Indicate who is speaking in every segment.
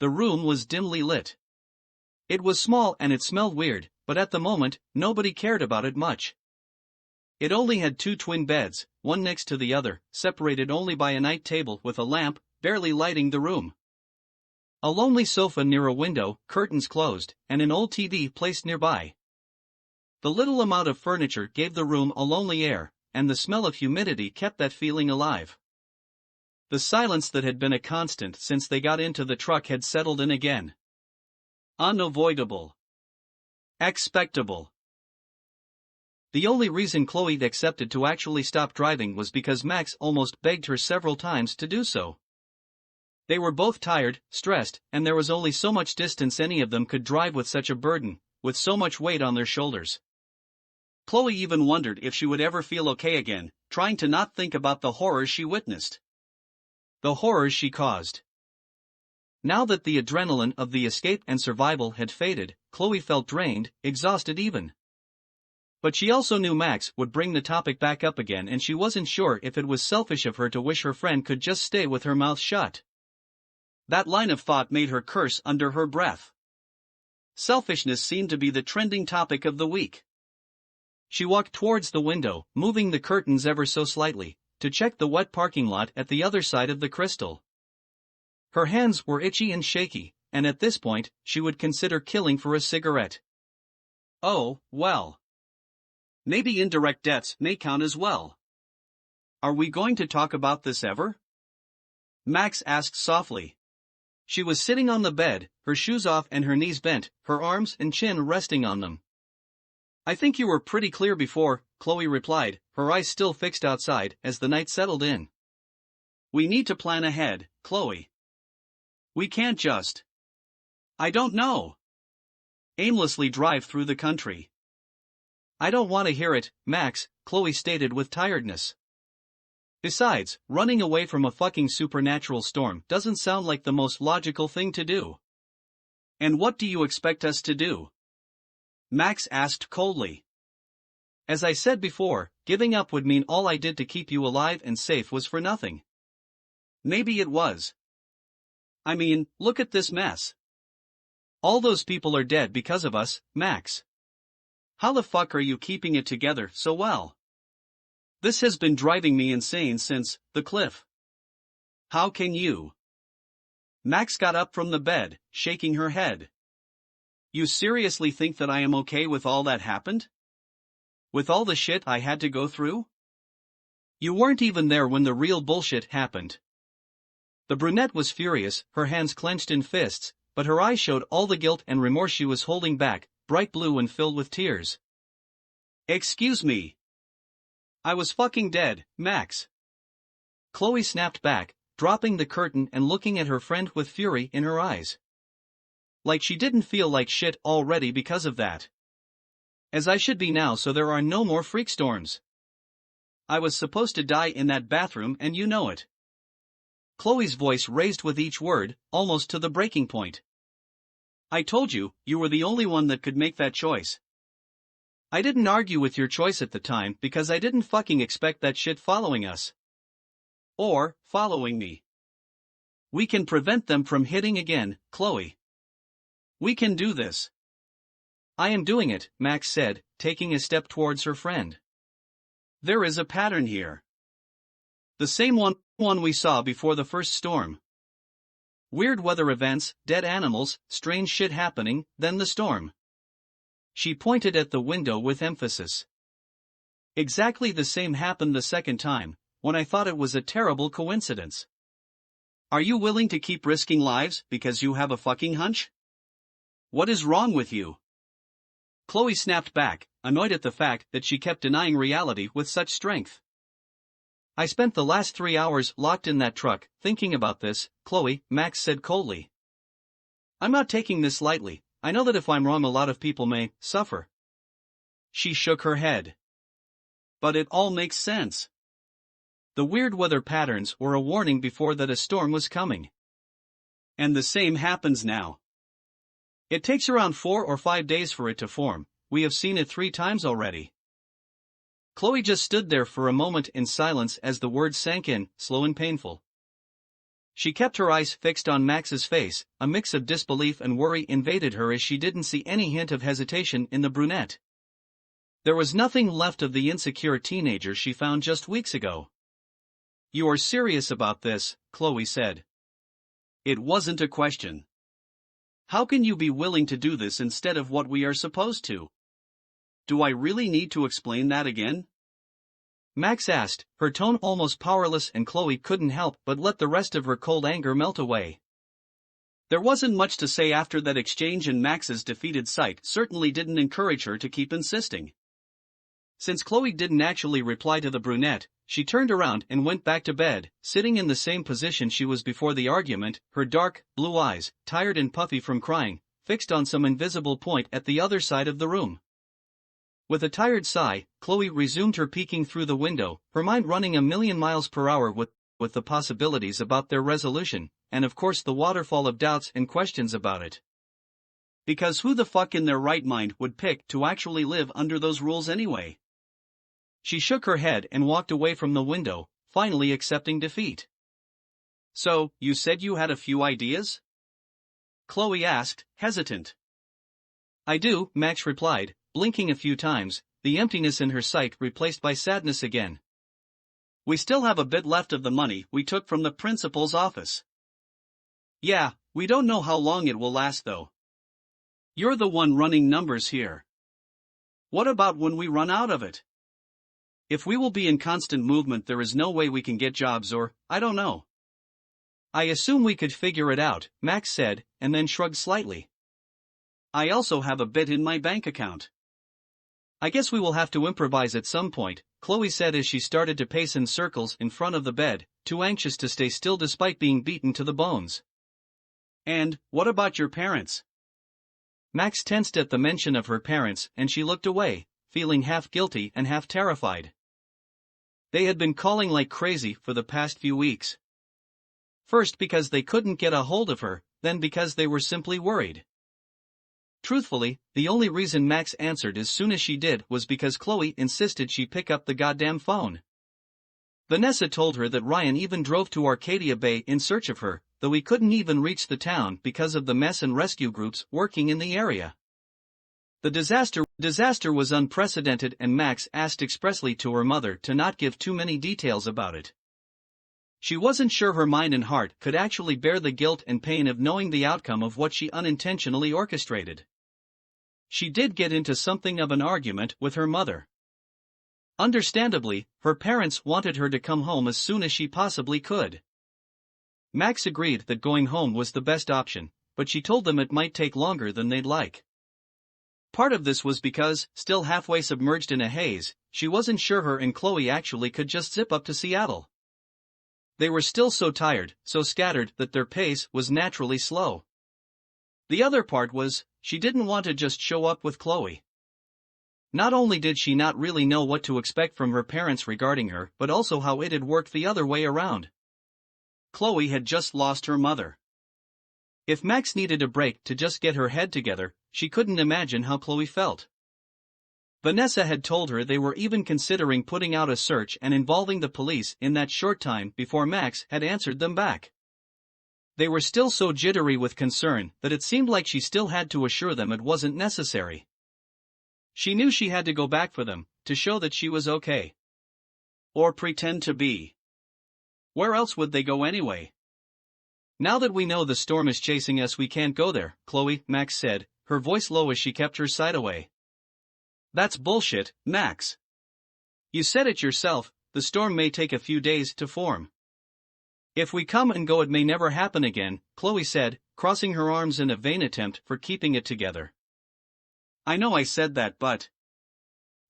Speaker 1: The room was dimly lit. It was small and it smelled weird, but at the moment, nobody cared about it much. It only had 2 twin beds, one next to the other, separated only by a night table with a lamp, barely lighting the room. A lonely sofa near a window, curtains closed, and an old TV placed nearby. The little amount of furniture gave the room a lonely air, and the smell of humidity kept that feeling alive. The silence that had been a constant since they got into the truck had settled in again. Unavoidable. Expectable. The only reason Chloe accepted to actually stop driving was because Max almost begged her several times to do so. They were both tired, stressed, and there was only so much distance any of them could drive with such a burden, with so much weight on their shoulders. Chloe even wondered if she would ever feel okay again, trying to not think about the horrors she witnessed. The horrors she caused. Now that the adrenaline of the escape and survival had faded, Chloe felt drained, exhausted even. But she also knew Max would bring the topic back up again, and she wasn't sure if it was selfish of her to wish her friend could just stay with her mouth shut. That line of thought made her curse under her breath. Selfishness seemed to be the trending topic of the week. She walked towards the window, moving the curtains ever so slightly, to check the wet parking lot at the other side of the crystal. Her hands were itchy and shaky, and at this point, she would consider killing for a cigarette. Oh, well. Maybe indirect deaths may count as well. Are we going to talk about this ever? Max asked softly. She was sitting on the bed, her shoes off and her knees bent, her arms and chin resting on them. I think you were pretty clear before, Chloe replied, her eyes still fixed outside as the night settled in. We need to plan ahead, Chloe. We can't just, I don't know, aimlessly drive through the country. I don't want to hear it, Max, Chloe stated with tiredness. Besides, running away from a fucking supernatural storm doesn't sound like the most logical thing to do. And what do you expect us to do? Max asked coldly. As I said before, giving up would mean all I did to keep you alive and safe was for nothing. Maybe it was. I mean, look at this mess. All those people are dead because of us, Max. How the fuck are you keeping it together so well? This has been driving me insane since the cliff. How can you? Max got up from the bed, shaking her head. You seriously think that I am okay with all that happened? With all the shit I had to go through? You weren't even there when the real bullshit happened. The brunette was furious, her hands clenched in fists, but her eyes showed all the guilt and remorse she was holding back, bright blue and filled with tears. Excuse me. I was fucking dead, Max. Chloe snapped back, dropping the curtain and looking at her friend with fury in her eyes. Like she didn't feel like shit already because of that. As I should be now, so there are no more freak storms. I was supposed to die in that bathroom and you know it. Chloe's voice raised with each word, almost to the breaking point. I told you, you were the only one that could make that choice. I didn't argue with your choice at the time because I didn't fucking expect that shit following us. Or, following me. We can prevent them from hitting again, Chloe. We can do this. I am doing it, Max said, taking a step towards her friend. There is a pattern here. The same one we saw before the first storm. Weird weather events, dead animals, strange shit happening, then the storm. She pointed at the window with emphasis. Exactly the same happened the second time, when I thought it was a terrible coincidence. Are you willing to keep risking lives because you have a fucking hunch? What is wrong with you? Chloe snapped back, annoyed at the fact that she kept denying reality with such strength. I spent the last 3 hours locked in that truck, thinking about this, Chloe, Max said coldly. I'm not taking this lightly. I know that if I'm wrong a lot of people may suffer. She shook her head. But it all makes sense. The weird weather patterns were a warning before that a storm was coming. And the same happens now. It takes around 4 or 5 days for it to form. We have seen it 3 times already. Chloe just stood there for a moment in silence as the words sank in, slow and painful. She kept her eyes fixed on Max's face. A mix of disbelief and worry invaded her as she didn't see any hint of hesitation in the brunette. There was nothing left of the insecure teenager she found just weeks ago. "You are serious about this," Chloe said. "It wasn't a question. How can you be willing to do this instead of what we are supposed to? Do I really need to explain that again?" Max asked, her tone almost powerless, and Chloe couldn't help but let the rest of her cold anger melt away. There wasn't much to say after that exchange, and Max's defeated sight certainly didn't encourage her to keep insisting. Since Chloe didn't actually reply to the brunette, she turned around and went back to bed, sitting in the same position she was before the argument, her dark, blue eyes, tired and puffy from crying, fixed on some invisible point at the other side of the room. With a tired sigh, Chloe resumed her peeking through the window, her mind running a million miles per hour with the possibilities about their resolution, and of course the waterfall of doubts and questions about it. Because who the fuck in their right mind would pick to actually live under those rules anyway? She shook her head and walked away from the window, finally accepting defeat. "So, you said you had a few ideas?" Chloe asked, hesitant. "I do," Max replied, blinking a few times, the emptiness in her sight replaced by sadness again. "We still have a bit left of the money we took from the principal's office. Yeah, we don't know how long it will last though. You're the one running numbers here. What about when we run out of it? If we will be in constant movement, there is no way we can get jobs, or, I don't know." "I assume we could figure it out," Max said, and then shrugged slightly. "I also have a bit in my bank account. I guess we will have to improvise at some point," Chloe said as she started to pace in circles in front of the bed, too anxious to stay still despite being beaten to the bones. "And, what about your parents?" Max tensed at the mention of her parents, and she looked away, feeling half guilty and half terrified. They had been calling like crazy for the past few weeks. First because they couldn't get a hold of her, then because they were simply worried. Truthfully, the only reason Max answered as soon as she did was because Chloe insisted she pick up the goddamn phone. Vanessa told her that Ryan even drove to Arcadia Bay in search of her, though he couldn't even reach the town because of the mess and rescue groups working in the area. The disaster was unprecedented, and Max asked expressly to her mother to not give too many details about it. She wasn't sure her mind and heart could actually bear the guilt and pain of knowing the outcome of what she unintentionally orchestrated. She did get into something of an argument with her mother. Understandably, her parents wanted her to come home as soon as she possibly could. Max agreed that going home was the best option, but she told them it might take longer than they'd like. Part of this was because, still halfway submerged in a haze, she wasn't sure her and Chloe actually could just zip up to Seattle. They were still so tired, so scattered, that their pace was naturally slow. The other part was, she didn't want to just show up with Chloe. Not only did she not really know what to expect from her parents regarding her, but also how it had worked the other way around. Chloe had just lost her mother. If Max needed a break to just get her head together, she couldn't imagine how Chloe felt. Vanessa had told her they were even considering putting out a search and involving the police in that short time before Max had answered them back. They were still so jittery with concern that it seemed like she still had to assure them it wasn't necessary. She knew she had to go back for them, to show that she was okay. Or pretend to be. Where else would they go anyway? "Now that we know the storm is chasing us, we can't go there, Chloe," Max said, her voice low as she kept her sight away. "That's bullshit, Max. You said it yourself, the storm may take a few days to form. If we come and go, it may never happen again," Chloe said, crossing her arms in a vain attempt for keeping it together. "I know I said that, but...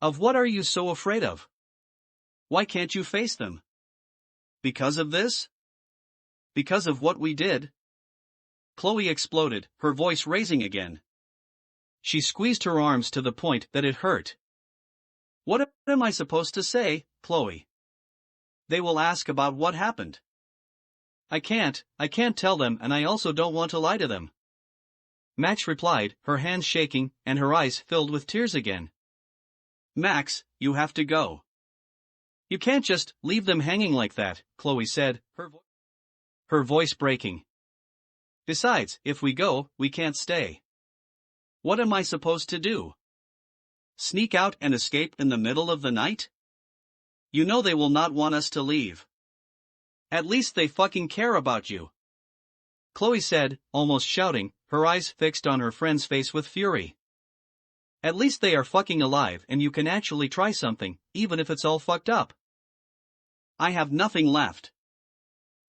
Speaker 1: Of what are you so afraid of? Why can't you face them? Because of this? Because of what we did?" Chloe exploded, her voice raising again. She squeezed her arms to the point that it hurt. "What am I supposed to say, Chloe? They will ask about what happened. I can't tell them, and I also don't want to lie to them." Max replied, her hands shaking, and her eyes filled with tears again. "Max, you have to go. You can't just leave them hanging like that," Chloe said, her voice her voice breaking. Besides, if we go, we can't stay. What am I supposed to do? Sneak out and escape in the middle of the night? You know they will not want us to leave. At least they fucking care about you. Chloe said, almost shouting, her eyes fixed on her friend's face with fury. At least they are fucking alive and you can actually try something, even if it's all fucked up. I have nothing left.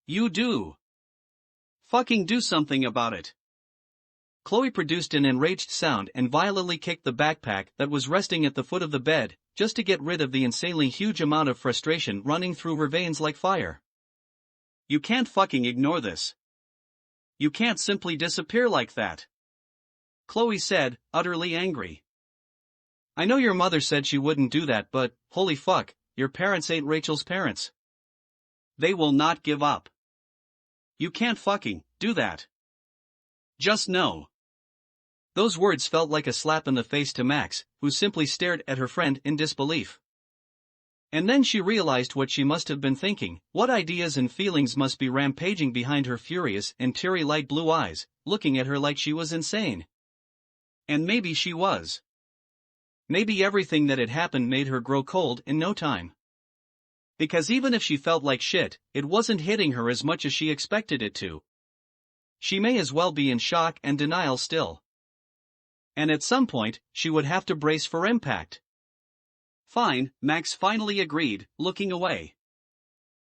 Speaker 1: You do. Fucking do something about it. Chloe produced an enraged sound and violently kicked the backpack that was resting at the foot of the bed, just to get rid of the insanely huge amount of frustration running through her veins like fire. You can't fucking ignore this. You can't simply disappear like that. Chloe said, utterly angry. I know your mother said she wouldn't do that, but, holy fuck, your parents ain't Rachel's parents. They will not give up. You can't fucking do that. Just know. Those words felt like a slap in the face to Max, who simply stared at her friend in disbelief. And then she realized what she must have been thinking, what ideas and feelings must be rampaging behind her furious and teary light blue eyes, looking at her like she was insane. And maybe she was. Maybe everything that had happened made her grow cold in no time. Because even if she felt like shit, it wasn't hitting her as much as she expected it to. She may as well be in shock and denial still. And at some point, she would have to brace for impact. Fine, Max finally agreed, looking away.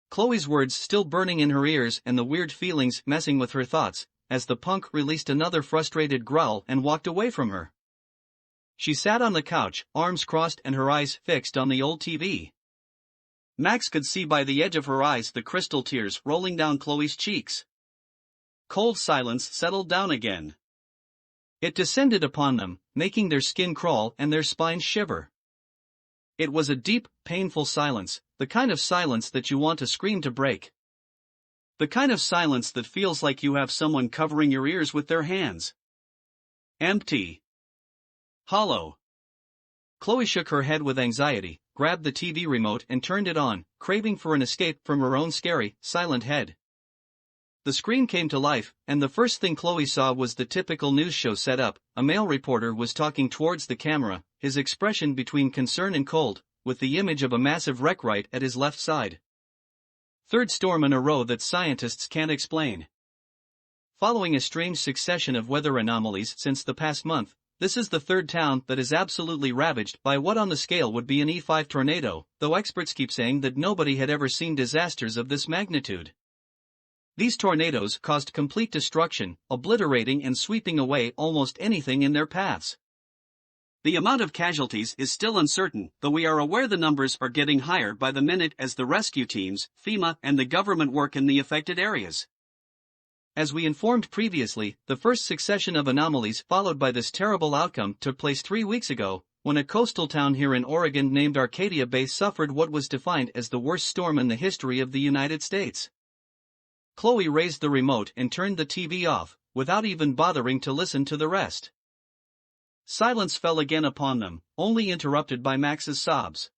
Speaker 1: Chloe's words still burning in her ears and the weird feelings messing with her thoughts, as the punk released another frustrated growl and walked away from her. She sat on the couch, arms crossed and her eyes fixed on the old TV. Max could see by the edge of her eyes the crystal tears rolling down Chloe's cheeks. Cold silence settled down again. It descended upon them, making their skin crawl and their spines shiver. It was a deep, painful silence, the kind of silence that you want to scream to break. The kind of silence that feels like you have someone covering your ears with their hands. Empty. Hollow. Chloe shook her head with anxiety, grabbed the TV remote and turned it on, craving for an escape from her own scary, silent head. The screen came to life, and the first thing Chloe saw was the typical news show setup. A male reporter was talking towards the camera, his expression between concern and cold, with the image of a massive wreck right at his left side. Third storm in a row that scientists can't explain. Following a strange succession of weather anomalies since the past month, this is the third town that is absolutely ravaged by what on the scale would be an E5 tornado, though experts keep saying that nobody had ever seen disasters of this magnitude. These tornadoes caused complete destruction, obliterating and sweeping away almost anything in their paths. The amount of casualties is still uncertain, though we are aware the numbers are getting higher by the minute as the rescue teams, FEMA, and the government work in the affected areas. As we informed previously, the first succession of anomalies followed by this terrible outcome took place 3 weeks ago, when a coastal town here in Oregon named Arcadia Bay suffered what was defined as the worst storm in the history of the United States. Chloe raised the remote and turned the TV off, without even bothering to listen to the rest. Silence fell again upon them, only interrupted by Max's sobs.